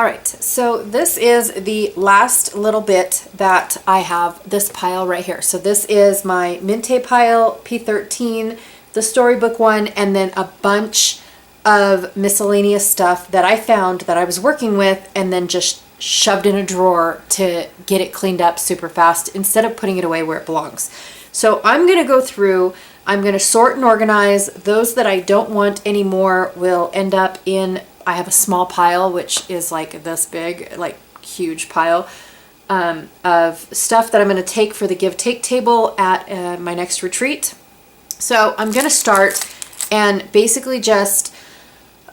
right, so this is the last little bit that I have, this pile right here. So this is my Mintay pile, P13, the storybook one, and then a bunch of miscellaneous stuff that I found that I was working with and then just shoved in a drawer to get it cleaned up super fast instead of putting it away where it belongs. So I'm going to go through, I'm going to sort and organize. Those that I don't want anymore will end up in, I have a small pile, which is like this big, like huge pile of stuff that I'm going to take for the give take table at my next retreat. So I'm going to start and basically just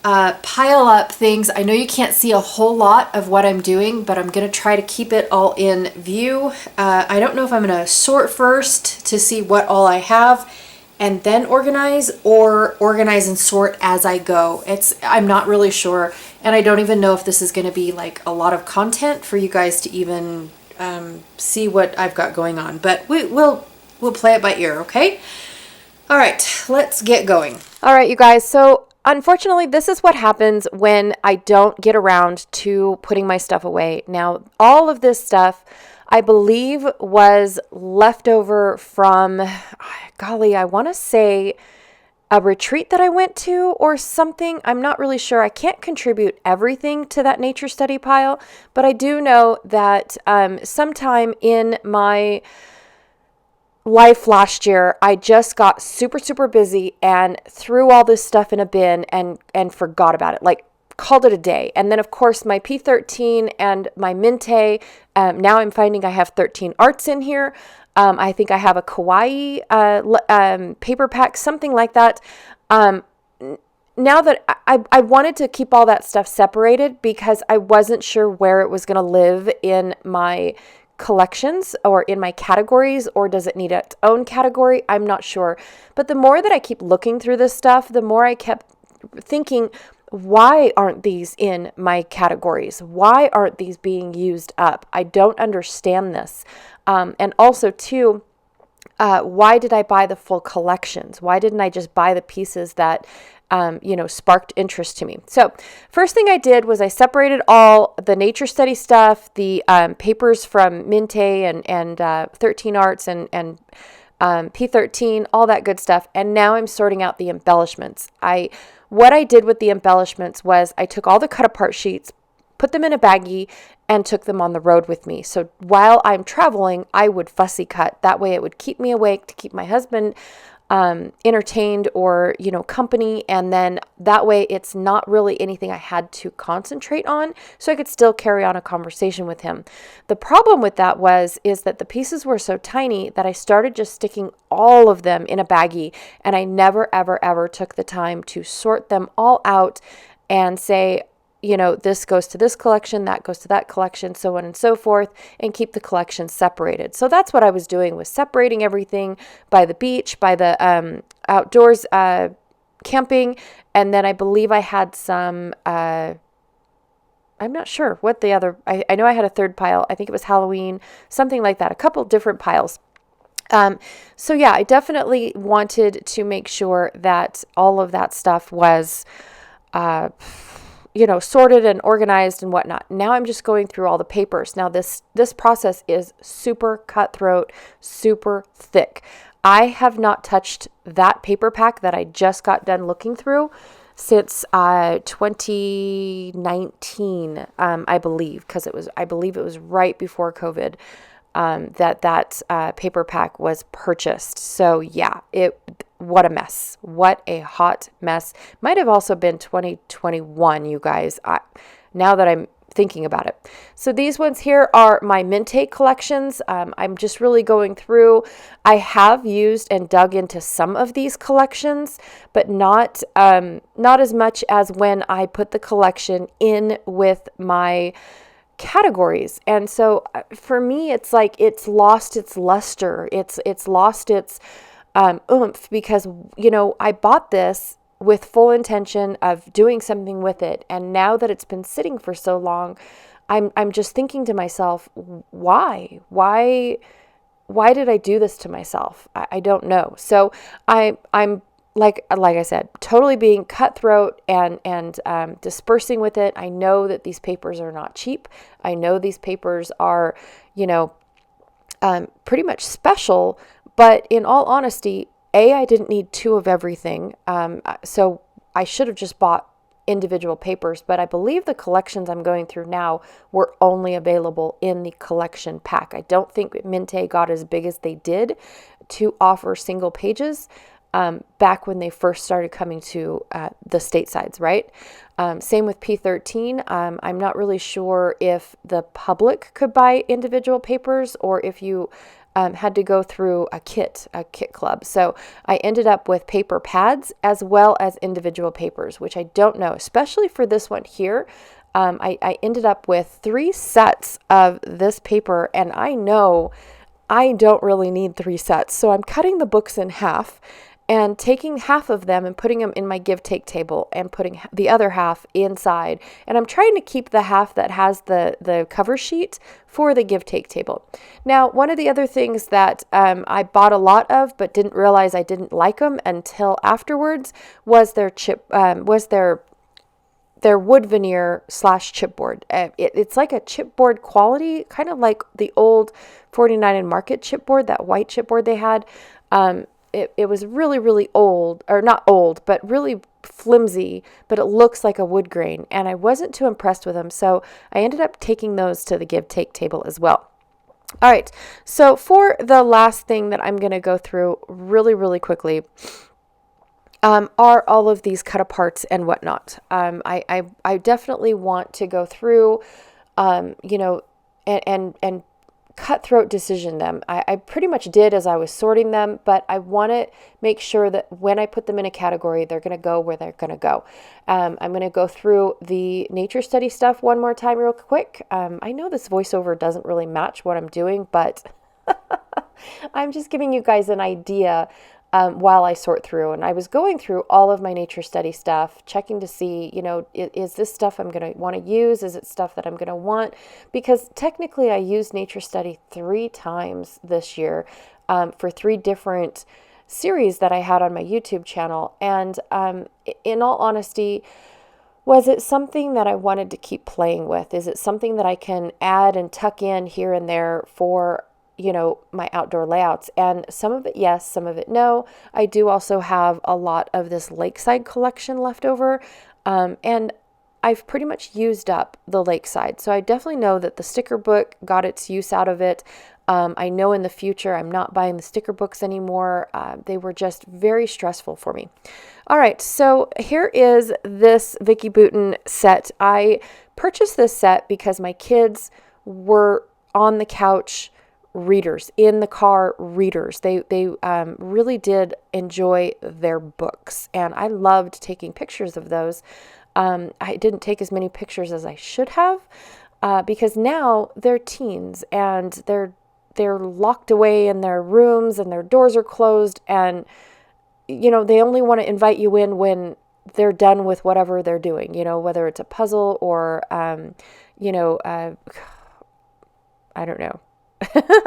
pile up things. I know you can't see a whole lot of what I'm doing, but I'm going to try to keep it all in view. I don't know if I'm going to sort first to see what all I have and then organize, or organize and sort as I go. I'm not really sure, and I don't even know if this is going to be like a lot of content for you guys to even see what I've got going on, but we'll play it by ear, okay? All right, let's get going. All right, you guys, so unfortunately, this is what happens when I don't get around to putting my stuff away. Now, all of this stuff, I believe, was left over from, golly, I want to say a retreat that I went to or something. I'm not really sure. I can't contribute everything to that nature study pile, but I do know that sometime in my life last year, I just got super busy and threw all this stuff in a bin and forgot about it, like called it a day. And then of course my P13 and my Mintay, now I'm finding I have 13 arts in here. I think I have a kawaii paper pack, something like that. Now that I wanted to keep all that stuff separated because I wasn't sure where it was going to live in my collections or in my categories, or does it need its own category? I'm not sure. But the more that I keep looking through this stuff, the more I kept thinking, why aren't these in my categories? Why aren't these being used up? I don't understand this. And also too, why did I buy the full collections? Why didn't I just buy the pieces that sparked interest to me? So first thing I did was I separated all the nature study stuff, the papers from Mintay and 13 Arts and P13, all that good stuff. And now I'm sorting out the embellishments. What I did with the embellishments was I took all the cut apart sheets, put them in a baggie, and took them on the road with me. So while I'm traveling, I would fussy cut. That way it would keep me awake, to keep my husband entertained or, company. And then that way it's not really anything I had to concentrate on, so I could still carry on a conversation with him. The problem with that is that the pieces were so tiny that I started just sticking all of them in a baggie, and I never, ever, ever took the time to sort them all out and say, this goes to this collection, that goes to that collection, so on and so forth, and keep the collection separated. So that's what I was doing, was separating everything by the beach, by the outdoors camping, and then I believe I had some, I'm not sure what the other, I know I had a third pile, I think it was Halloween, something like that, a couple different piles. So yeah, I definitely wanted to make sure that all of that stuff was sorted and organized and whatnot. Now I'm just going through all the papers. Now this process is super cutthroat, super thick. I have not touched that paper pack that I just got done looking through since 2019, I believe, because I believe it was right before COVID that paper pack was purchased. So yeah, what a mess. What a hot mess. Might have also been 2021, you guys, now that I'm thinking about it. So these ones here are my Mintay collections. I'm just really going through. I have used and dug into some of these collections, but not as much as when I put the collection in with my categories. And so for me, it's like it's lost its luster. It's lost its oomph, because I bought this with full intention of doing something with it, and now that it's been sitting for so long, I'm just thinking to myself, why did I do this to myself? I don't know. So I'm like I said, totally being cutthroat and dispersing with it. I know that these papers are not cheap. I know these papers are, you know, pretty much special, but in all honesty, I didn't need two of everything. So I should have just bought individual papers, but I believe the collections I'm going through now were only available in the collection pack. I don't think Mintay got as big as they did to offer single pages back when they first started coming to the statesides, right? Same with P13. I'm not really sure if the public could buy individual papers or if you had to go through a kit club. So I ended up with paper pads as well as individual papers, which I don't know, especially for this one here. I ended up with 3 sets of this paper, and I know I don't really need 3 sets. So I'm cutting the books in half and taking half of them and putting them in my give take table and putting the other half inside. And I'm trying to keep the half that has the cover sheet for the give take table. Now, one of the other things that I bought a lot of but didn't realize I didn't like them until afterwards was their wood veneer / chipboard. It's like a chipboard quality, kind of like the old 49 and Market chipboard, that white chipboard they had. It was really, really old, or not old, but really flimsy, but it looks like a wood grain, and I wasn't too impressed with them, so I ended up taking those to the give-take table as well. All right, so for the last thing that I'm going to go through really, really quickly are all of these cut-aparts and whatnot. I definitely want to go through, and cutthroat decision them. I pretty much did as I was sorting them, but I want to make sure that when I put them in a category, they're going to go where they're going to go. I'm going to go through the nature study stuff one more time real quick. I know this voiceover doesn't really match what I'm doing, but I'm just giving you guys an idea while I sort through. And I was going through all of my nature study stuff, checking to see, is this stuff I'm going to want to use? Is it stuff that I'm going to want? Because technically I used nature study 3 times this year for 3 different series that I had on my YouTube channel. And in all honesty, was it something that I wanted to keep playing with? Is it something that I can add and tuck in here and there for my outdoor layouts? And some of it, yes, some of it, no. I do also have a lot of this lakeside collection left over. And I've pretty much used up the lakeside. So I definitely know that the sticker book got its use out of it. I know in the future I'm not buying the sticker books anymore. They were just very stressful for me. All right, so here is this Vicki Boutin set. I purchased this set because my kids were on the couch readers, in the car readers. They really did enjoy their books, and I loved taking pictures of those. I didn't take as many pictures as I should have because now they're teens and they're locked away in their rooms and their doors are closed, and they only want to invite you in when they're done with whatever they're doing, whether it's a puzzle or I don't know,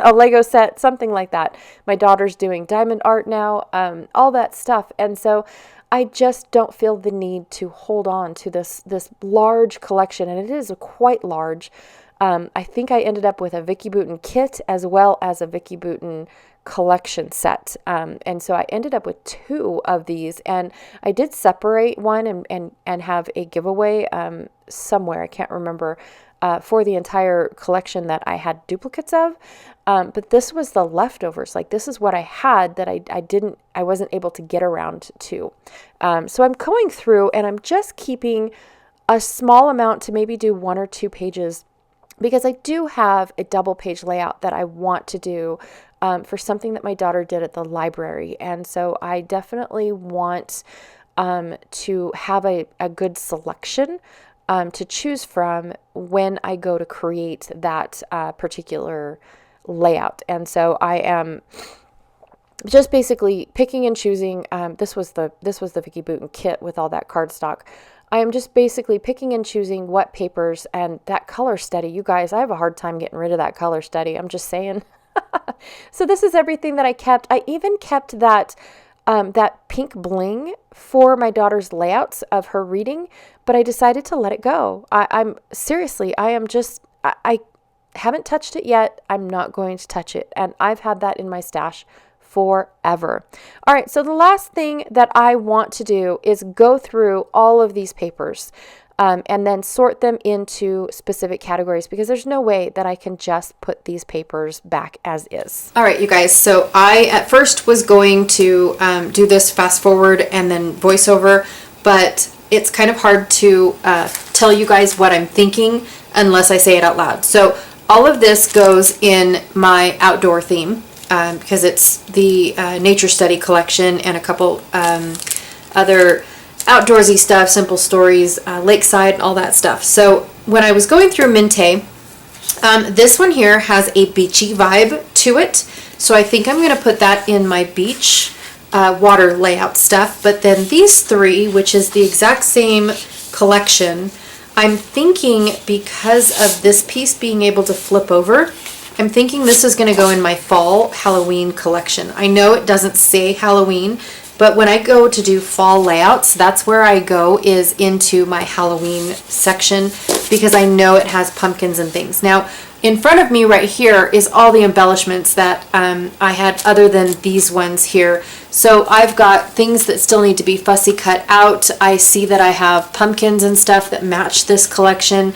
a Lego set, something like that. My daughter's doing diamond art now, all that stuff. And so I just don't feel the need to hold on to this large collection. And it is quite large. I think I ended up with a Vicki Boutin kit as well as a Vicki Boutin collection set. And so I ended up with 2 of these, and I did separate one and have a giveaway somewhere. I can't remember. For the entire collection that I had duplicates of. But this was the leftovers. Like, this is what I had that I wasn't able to get around to. So I'm going through and I'm just keeping a small amount to maybe do 1 or 2 pages, because I do have a double page layout that I want to do for something that my daughter did at the library. And so I definitely want to have a good selection to choose from when I go to create that particular layout. And so I am just basically picking and choosing. This was the Vicki Boutin kit with all that cardstock. I am just basically picking and choosing what papers, and that color study. You guys, I have a hard time getting rid of that color study. I'm just saying. So this is everything that I kept. I even kept that that pink bling for my daughter's layouts of her reading, but I decided to let it go. I'm seriously, I haven't touched it yet. I'm not going to touch it. And I've had that in my stash forever. All right, so the last thing that I want to do is go through all of these papers and then sort them into specific categories, because there's no way that I can just put these papers back as is. All right, you guys, so I at first was going to do this fast forward and then voiceover, but it's kind of hard to tell you guys what I'm thinking unless I say it out loud. So all of this goes in my outdoor theme because it's the nature study collection and a couple other outdoorsy stuff, simple stories, lakeside, all that stuff. So when I was going through Mintay, this one here has a beachy vibe to it. So I think I'm going to put that in my beach water layout stuff. But then these three, which is the exact same collection, I'm thinking because of this piece being able to flip over, I'm thinking this is going to go in my fall Halloween collection. I know it doesn't say Halloween, but when I go to do fall layouts, that's where I go, is into my Halloween section, because I know it has pumpkins and things. Now, in front of me right here is all the embellishments that I had other than these ones here. So I've got things that still need to be fussy cut out. I see that I have pumpkins and stuff that match this collection.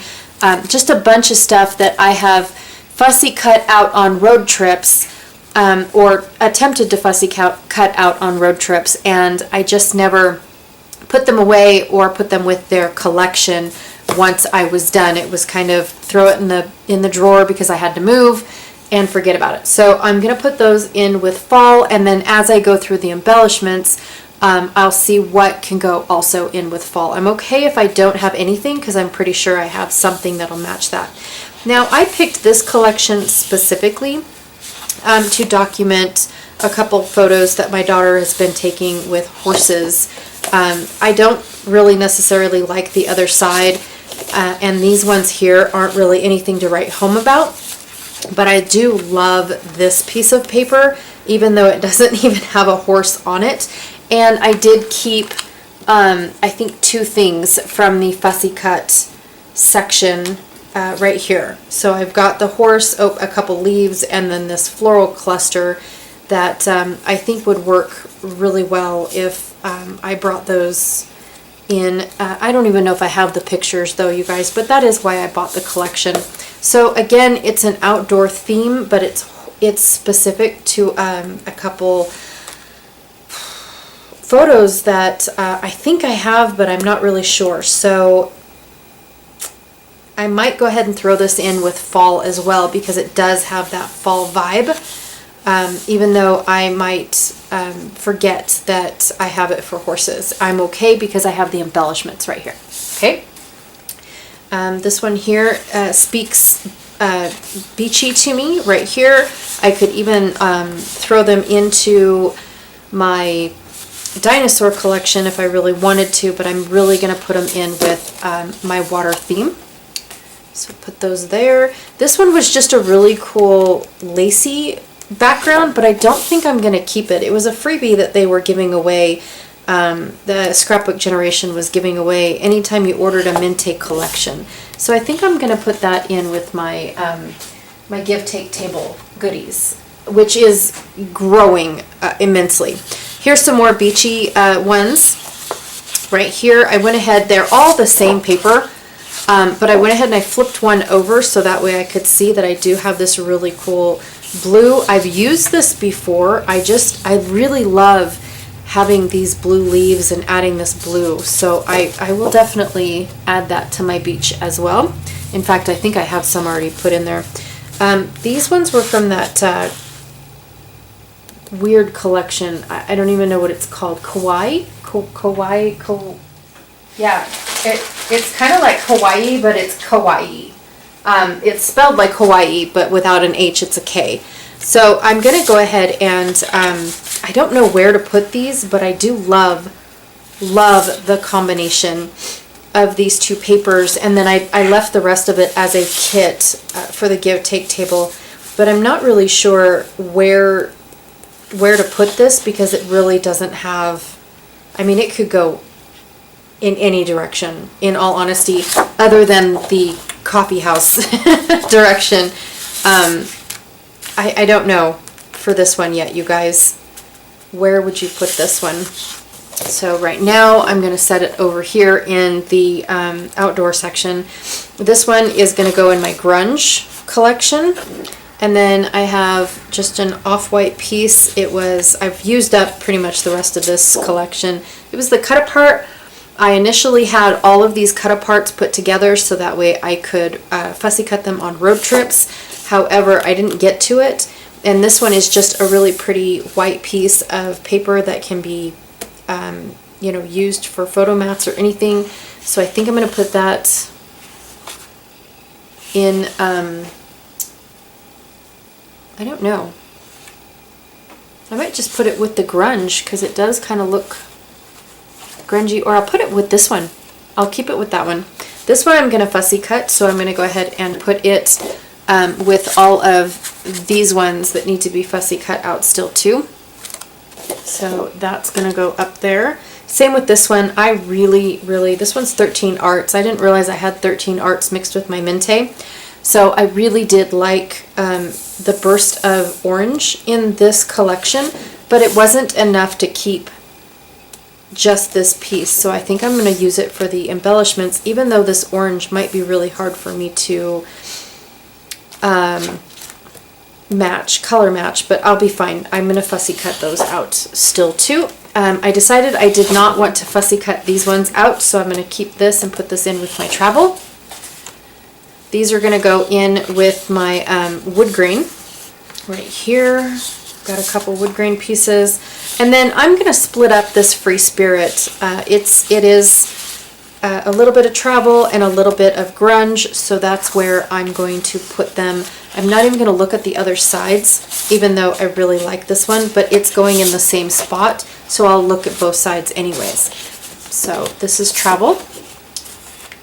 Just a bunch of stuff that I have fussy cut out on road trips, or attempted to fussy cut out on road trips, and I just never put them away or put them with their collection once I was done. It was kind of throw it in the drawer because I had to move and forget about it. So I'm going to put those in with fall, and then as I go through the embellishments, I'll see what can go also in with fall. I'm okay if I don't have anything, because I'm pretty sure I have something that'll match that. Now, I picked this collection specifically to document a couple photos that my daughter has been taking with horses. I don't really necessarily like the other side, and these ones here aren't really anything to write home about, but I do love this piece of paper, even though it doesn't even have a horse on it. And I did keep, I think, two things from the fussy cut section right here. So I've got the horse, a couple leaves, and then this floral cluster that I think would work really well if I brought those in. I don't even know if I have the pictures though, you guys, but that is why I bought the collection. So again, it's an outdoor theme, but it's specific to a couple photos that I think I have, but I'm not really sure. So I might go ahead and throw this in with fall as well, because it does have that fall vibe, even though I might forget that I have it for horses. I'm okay because I have the embellishments right here. Okay. This one here speaks beachy to me right here. I could even throw them into my dinosaur collection if I really wanted to, but I'm really going to put them in with my water theme. So put those there. This one was just a really cool lacy background, but I don't think I'm going to keep it. It was a freebie that they were giving away. The Scrapbook Generation was giving away anytime you ordered a Mintay collection. So I think I'm going to put that in with my my give take table goodies, which is growing immensely. Here's some more beachy ones. Right here, I went ahead, they're all the same paper, but I went ahead and I flipped one over so that way I could see that I do have this really cool blue. I've used this before. I really love having these blue leaves and adding this blue. So I will definitely add that to my beach as well. In fact, I think I have some already put in there. These ones were from that weird collection. I don't even know what it's called. Kawaii? Yeah, it's kind of like Hawaii, but it's kawaii. It's spelled like Hawaii, but without an H, it's a K. So I'm going to go ahead and, I don't know where to put these, but I do love the combination of these two papers. And then I left the rest of it as a kit for the give-take table, but I'm not really sure where where to put this because it really doesn't have, I mean, it could go in any direction, in all honesty, other than the coffee house direction. I don't know for this one yet, you guys. Where would you put this one? So right now I'm going to set it over here in the outdoor section. This one is going to go in my grunge collection. And then I have just an off-white piece. I've used up pretty much the rest of this collection. It was the cut apart. I initially had all of these cut aparts put together so that way I could fussy cut them on road trips. However, I didn't get to it. And this one is just a really pretty white piece of paper that can be you know, used for photo mats or anything. So I think I'm going to put that in, I don't know. I might just put it with the grunge because it does kind of look grungy, or I'll put it with this one. I'll keep it with that one. This one I'm going to fussy cut, so I'm going to go ahead and put it with all of these ones that need to be fussy cut out still too. So that's going to go up there. Same with this one. I really, this one's 13 arts. I didn't realize I had 13 arts mixed with my Mintay. So I really did like the burst of orange in this collection, but it wasn't enough to keep just this piece. So I think I'm going to use it for the embellishments, even though this orange might be really hard for me to color match, but I'll be fine. I'm going to fussy cut those out still too. I decided I did not want to fussy cut these ones out, so I'm going to keep this and put this in with my travel. These are going to go in with my wood grain right here. Got a couple wood grain pieces, and then I'm going to split up this Free Spirit. It is a little bit of travel and a little bit of grunge, so that's where I'm going to put them. I'm not even going to look at the other sides, even though I really like this one, but it's going in the same spot, so I'll look at both sides anyways. So this is travel,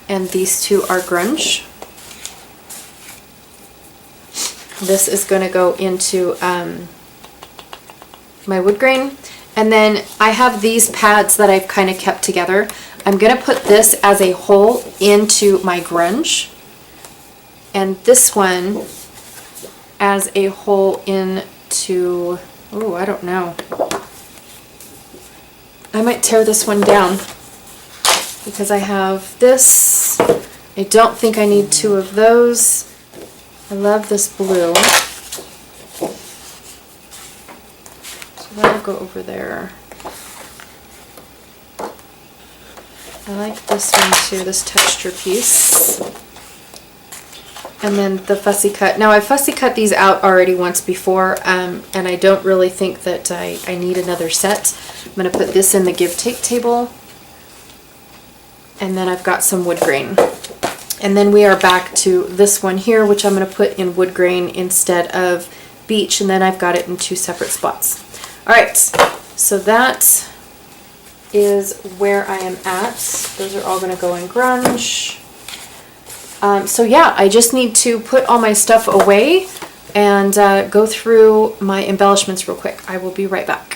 and these two are grunge. This is going to go into my wood grain, and then I have these pads that I've kind of kept together. I'm going to put this as a whole into my grunge, and this one as a whole into, oh, I don't know. I might tear this one down because I have this. I don't think I need two of those. I love this blue. So that'll go over there. I like this one too, this texture piece. And then the fussy cut. Now I fussy cut these out already once before, and I don't really think that I need another set. I'm going to put this in the give take table. And then I've got some wood grain. And then we are back to this one here, which I'm going to put in wood grain instead of beech, and then I've got it in two separate spots. Alright, so that is where I am at. Those are all going to go in grunge. So yeah, I just need to put all my stuff away and go through my embellishments real quick. I will be right back.